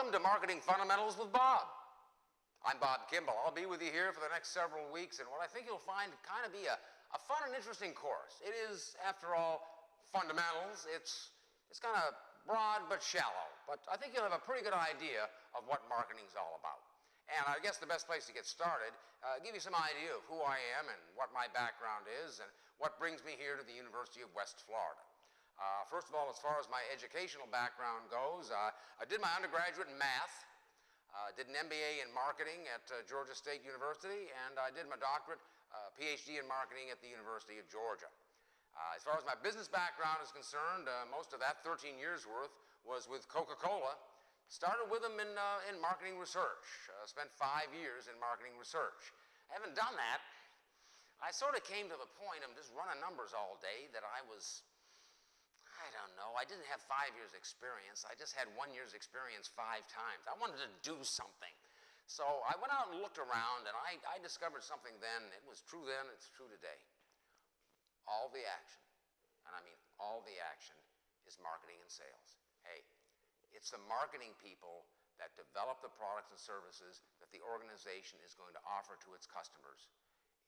Welcome to Marketing Fundamentals with Bob. I'm Bob Kimball. I'll be with you here for the next several weeks in what I think you'll find kind of be a fun and interesting course. It is, after all, fundamentals. It's kind of broad but shallow, but I think you'll have a pretty good idea of what marketing's all about. And I guess the best place to get started, give you some idea of who I am and what my background is and what brings me here to the University of West Florida. First of all, as far as my educational background goes, I did my undergraduate in math, did an MBA in marketing at Georgia State University, and I did my doctorate, PhD in marketing at the University of Georgia. As far as my business background is concerned, most of that, 13 years worth, was with Coca-Cola. Started with them in marketing research. Spent 5 years in marketing research. I haven't done that. I sort of came to the point of just running numbers all day that I don't know, I didn't have 5 years experience. I just had 1 year's experience 5 times. I wanted to do something. So I went out and looked around, and I discovered something then. It was true then, it's true today. All the action, and I mean all the action, is marketing and sales. Hey, it's the marketing people that develop the products and services that the organization is going to offer to its customers.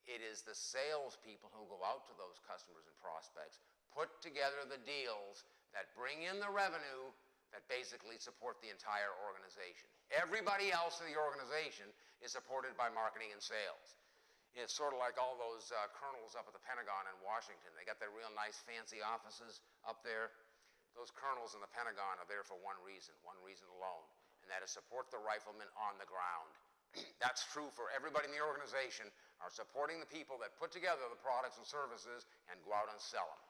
It is the sales people who go out to those customers and prospects, put together the deals that bring in the revenue that basically support the entire organization. Everybody else in the organization is supported by marketing and sales. It's sort of like all those colonels up at the Pentagon in Washington. They got their real nice fancy offices up there. Those colonels in the Pentagon are there for one reason alone, and that is support the riflemen on the ground. That's true for everybody in the organization, are supporting the people that put together the products and services and go out and sell them.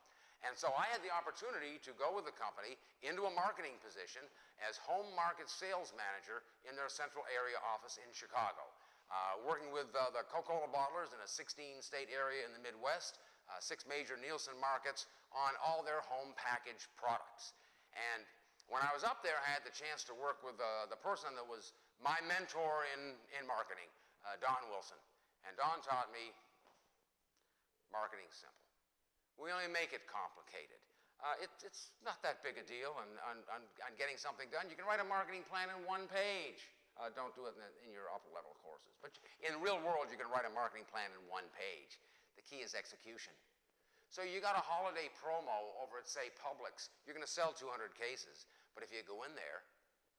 And so I had the opportunity to go with the company into a marketing position as home market sales manager in their central area office in Chicago, working with the Coca-Cola bottlers in a 16-state area in the Midwest, 6 major Nielsen markets on all their home packaged products. And when I was up there, I had the chance to work with the person that was my mentor in marketing, Don Wilson. And Don taught me marketing's simple. We only make it complicated. It's not that big a deal on getting something done. You can write a marketing plan in 1 page. Don't do it in your upper level courses. But in the real world, you can write a marketing plan in 1 page. The key is execution. So you got a holiday promo over at, say, Publix. You're going to sell 200 cases. But if you go in there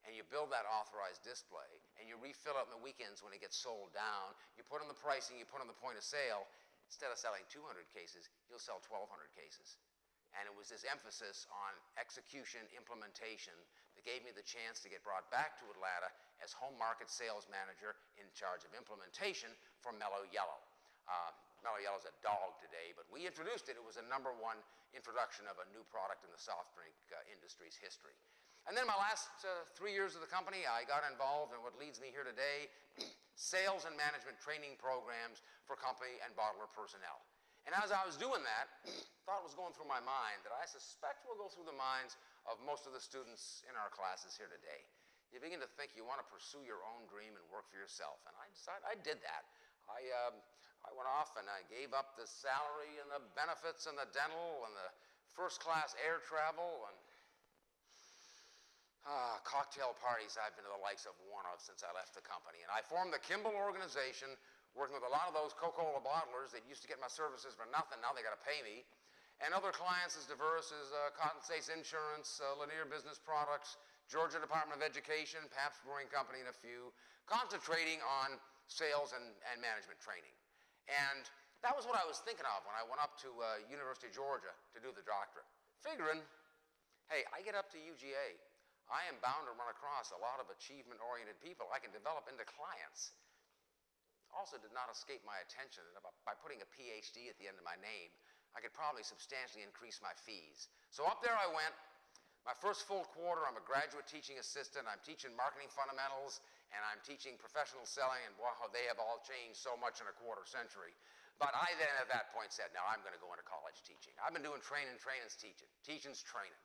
and you build that authorized display and you refill it on the weekends when it gets sold down, you put on the pricing, you put on the point of sale, instead of selling 200 cases, you'll sell 1,200 cases. And it was this emphasis on execution, implementation, that gave me the chance to get brought back to Atlanta as home market sales manager in charge of implementation for Mellow Yellow. Mellow Yellow's a dog today, but we introduced it. It was the #1 introduction of a new product in the soft drink industry's history. And then my last 3 years of the company, I got involved in what leads me here today, sales and management training programs for company and bottler personnel. And as I was doing that, thought was going through my mind that I suspect will go through the minds of most of the students in our classes here today. You begin to think you want to pursue your own dream and work for yourself. And I decided I did that. I went off and I gave up the salary and the benefits and the dental and the first-class air travel and cocktail parties I've been to the likes of one of since I left the company. And I formed the Kimball organization, working with a lot of those Coca-Cola bottlers that used to get my services for nothing. Now they got to pay me. And other clients as diverse as Cotton States Insurance, Lanier Business Products, Georgia Department of Education, Pabst Brewing Company, and a few, concentrating on sales and management training. And that was what I was thinking of when I went up to University of Georgia to do the doctorate. Figuring, hey, I get up to UGA. I am bound to run across a lot of achievement-oriented people I can develop into clients. Also did not escape my attention that by putting a PhD at the end of my name, I could probably substantially increase my fees. So up there I went. My first full quarter, I'm a graduate teaching assistant. I'm teaching marketing fundamentals, and I'm teaching professional selling, and wow, they have all changed so much in a quarter century. But I then at that point said, no, I'm going to go into college teaching. I've been doing training's teaching. Teaching's training.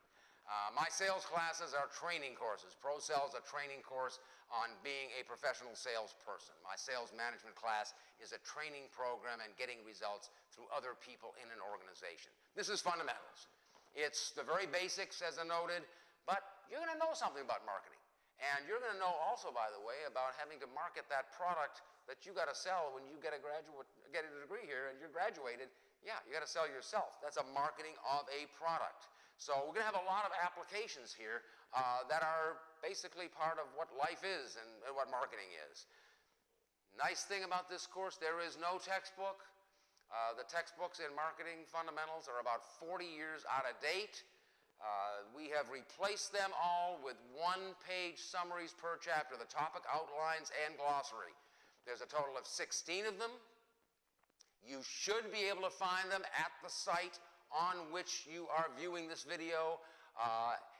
My sales classes are training courses. ProSell's a training course on being a professional salesperson. My sales management class is a training program and getting results through other people in an organization. This is fundamentals. It's the very basics, as I noted, but you're going to know something about marketing. And you're going to know also, by the way, about having to market that product that you got to sell when you get a degree here and you're graduated. Yeah, you got to sell yourself. That's a marketing of a product. So we're going to have a lot of applications here that are basically part of what life is and what marketing is. Nice thing about this course, there is no textbook. The textbooks in marketing fundamentals are about 40 years out of date. We have replaced them all with one-page summaries per chapter, the topic outlines and glossary. There's a total of 16 of them. You should be able to find them at the site on which you are viewing this video.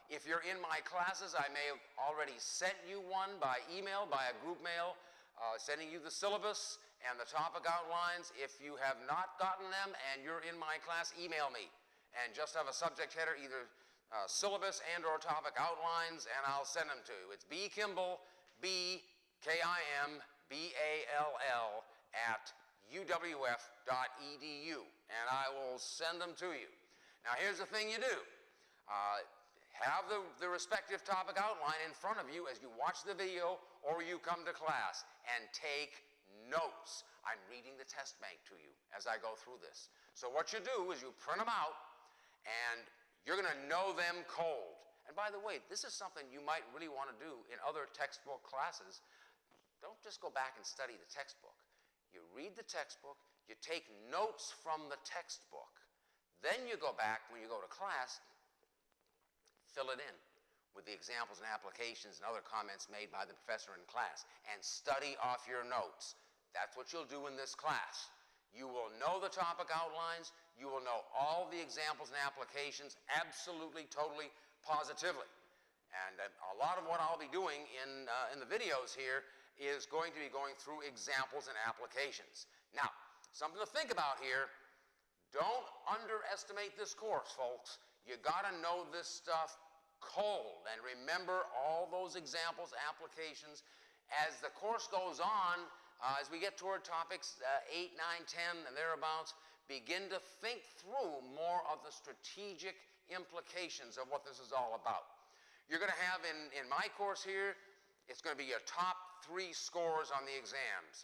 If you're in my classes, I may have already sent you one by email, by a group mail, sending you the syllabus and the topic outlines. If you have not gotten them and you're in my class, email me and just have a subject header, either syllabus and or topic outlines, and I'll send them to you. It's B. Kimball, B-K-I-M-B-A-L-L @uwf.edu, and I will send them to you. Now here's the thing you do. Have the respective topic outline in front of you as you watch the video or you come to class, and take notes. I'm reading the test bank to you as I go through this. So what you do is you print them out, and you're going to know them cold. And by the way, this is something you might really want to do in other textbook classes. Don't just go back and study the textbook. You read the textbook, you take notes from the textbook, then you go back when you go to class, fill it in with the examples and applications and other comments made by the professor in class, and study off your notes. That's what you'll do in this class. You will know the topic outlines, you will know all the examples and applications absolutely, totally, positively. And a lot of what I'll be doing in the videos here is going to be going through examples and applications. Now, something to think about here, don't underestimate this course, folks. You gotta know this stuff cold, and remember all those examples, applications. As the course goes on, as we get toward topics 8, 9, 10, and thereabouts, begin to think through more of the strategic implications of what this is all about. You're gonna have in my course here, it's going to be your top 3 scores on the exams.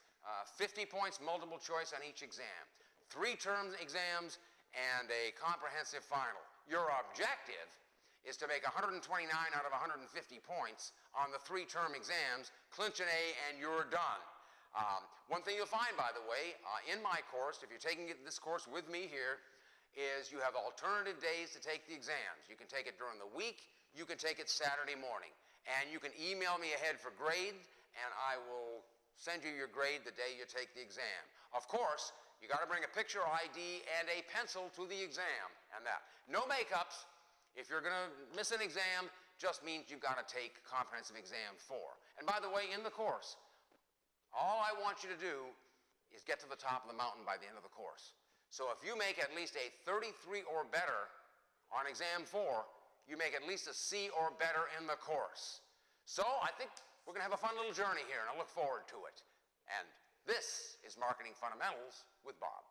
50 points multiple choice on each exam. 3 term exams and a comprehensive final. Your objective is to make 129 out of 150 points on the 3 term exams, clinch an A, and you're done. One thing you'll find, by the way, in my course, if you're taking this course with me here, is you have alternative days to take the exams. You can take it during the week, you can take it Saturday morning. And you can email me ahead for grade, and I will send you your grade the day you take the exam. Of course, you got to bring a picture ID and a pencil to the exam, and that. No makeups. If you're going to miss an exam, just means you've got to take comprehensive exam 4. And by the way, in the course, all I want you to do is get to the top of the mountain by the end of the course. So if you make at least a 33 or better on exam 4, you make at least a C or better in the course. So I think we're going to have a fun little journey here, and I look forward to it. And this is Marketing Fundamentals with Bob.